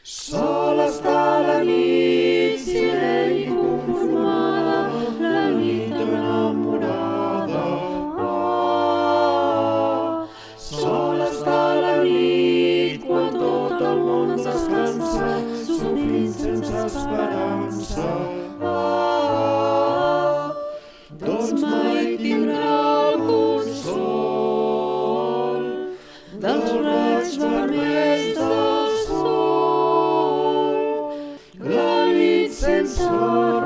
Sol està la nit, serena i conformada, la nit enamorada. Sol està la nit, quan tot el món descansa, sofrint sense esperança. Doncs mai tindrà el consol dels raigs vermells del sol. La nit sense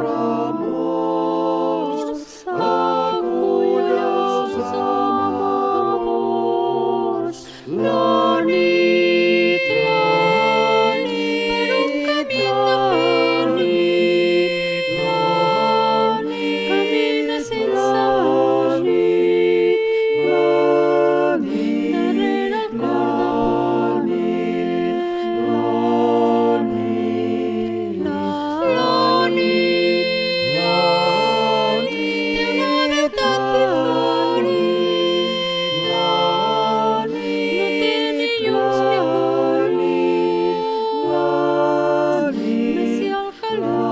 remors acull els amors. La nit, per un camí camina sense darrere el cor la nit té una veritat diferent. No té ni llums ni ombres, només hi ha el calor.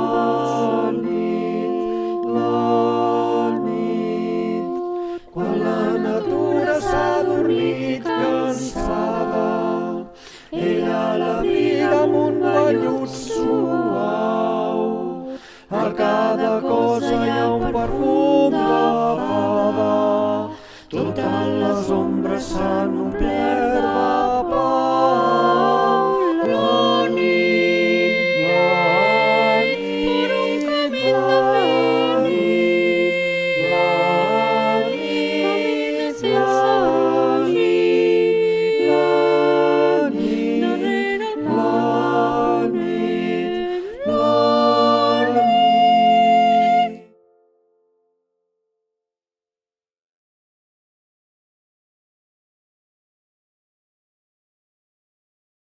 Quan la natura s'ha adormit cansada, ella l'abriga amb un vellut suau. A cada cosa hi ha un perfum de fada, totes les ombres s'han